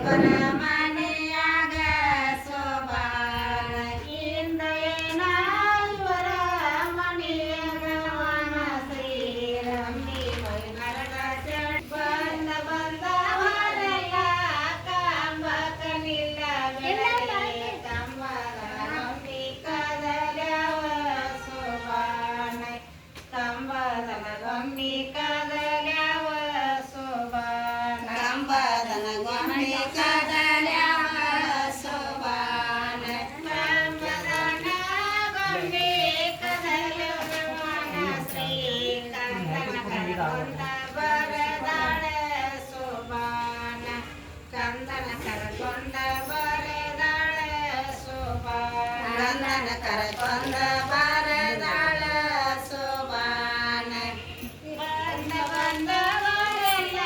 ಬರಮನೆಯಾಗ ಸೋಬಾನ ಇಂದ ಏನ ಇವರ ಮನೆಯಾಗ ವನ ಶ್ರೀರಂಬಿ ನರಗ ಬಂದ ಬಂದವರೆಲ್ಲ ಕಂಬಕ ನಿಲ್ಲ ಬೆಳಗ್ಗೆ ಕಂಬದ ಗೊಂಬಿ ಕದಲ್ಯವ ಸೋಬಾನ ಕಂಬದನ ಗೊಂಬಿ ಕದಲ್ಯವ ಸೋಬಾನ ಕಂಬದನ ಗೊಂಬಿ ಕದಲ್ಯವ ಸೋಬಾನ ಕಂಬದನ ಗೊಂಬಿ ಕದಲ್ಯವ ಶ್ರೀ ಕಂದನ ಕರಕೊಂಡ ಬರದಾಳ ಸೋಬಾನ ಕಂದನ ಕರಕೊಂಡ ಬರದಾಳ ಸೋಬಾನ ಕಂದನ ಕರಕೊಂಡ ಬರದಾಳ ಸೋಬಾನ ಬಂದ ಬಂದವರೆಲ್ಲ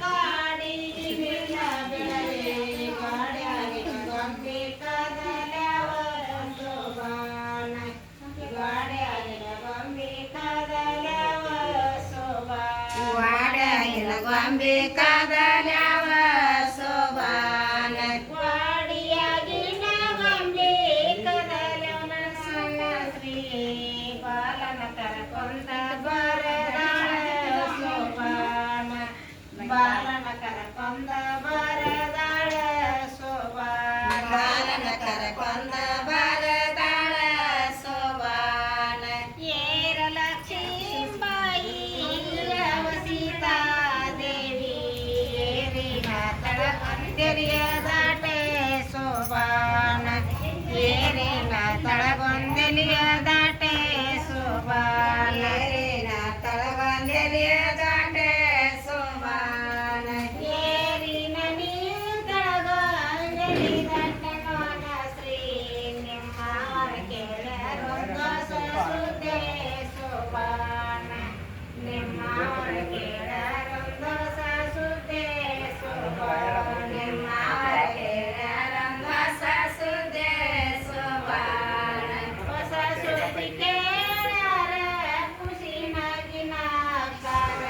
ಕಾಡಿಗಿಲ್ಲ ಬೆಳಗ್ಗೆ ಗಾಡ್ಯಾಗಿ ಗೊಂಬಿ ಕದಲ್ಯವ ಸೋಬಾನ ಗಾಡ್ಯಾಗಿನ ಗೊಂಬಿ ಕದಲ್ಯವ ಸೋಬಾನ ಗಾಡ್ಯಾಗಿನ ಗೊಂಬಿ ಕದಲ್ಯವ ಸೋಬಾನ ಗಾಡಿಯಾಗಿನ ಗೊಂಬಿ ಕದಲ್ಯವ ಸಣ್ಣ ಶ್ರೀ ಬಾಲನ ಕರಕೊಂಡ ಬರದಾಳ ಸೋಬಾನ ಬಾಲನ ಕರಕೊಂಡ ಬರದಾಳ ಸೋಬಾನ ಬಾಲನ ಕರಕೊಂಡ ಬರದಾಳ ಸೋಬಾನ ಏರಲಕ್ಷ್ಮೀಬಾಯಿ ಸೀತಾ ದೇವಿ ಏರಿನ ತಳಗೊಂದೆಲಿಯ ದಾಟೆ ಸೋಬಾನ ಏರಿನ ತಳಗೊಂದೆಲಿಯ ದಾಟೆ ಸೋಬಾನ ಏರಿನ ತಳಗೊಂದೆಲಿಯ ದಾಟೆ ಸೋಬಾನ ಏರಿನ ನೀರು ತಳಗೊಂದೆಲಿ ದಾಟನೋನ ಶ್ರೀ ನಿಮ್ಮವರ ಕೇಳರೊಂದು ಸುದ್ದೆ ಸೋಬಾನ ನಿಮ್ಮವರ ಕೇಳರೊಂದು ಸುದ್ದೆ ಸೋಬಾನ ನಿಮ್ಮವರ ಕೇಳರೊಂದು ಸುದ್ದೆ ಸೋಬಾನ ಹೊಸ ಸುದ್ದಿ ಕೇಳರ ಖುಷಿನಾಗಿನ ಕಾರ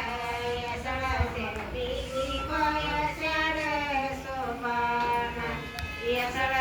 ಎಸಳ ಸೆಂಟಿಗಿ ಕೊಯಸ್ಯಾರ ಸೋಬಾನ ಎಸಳ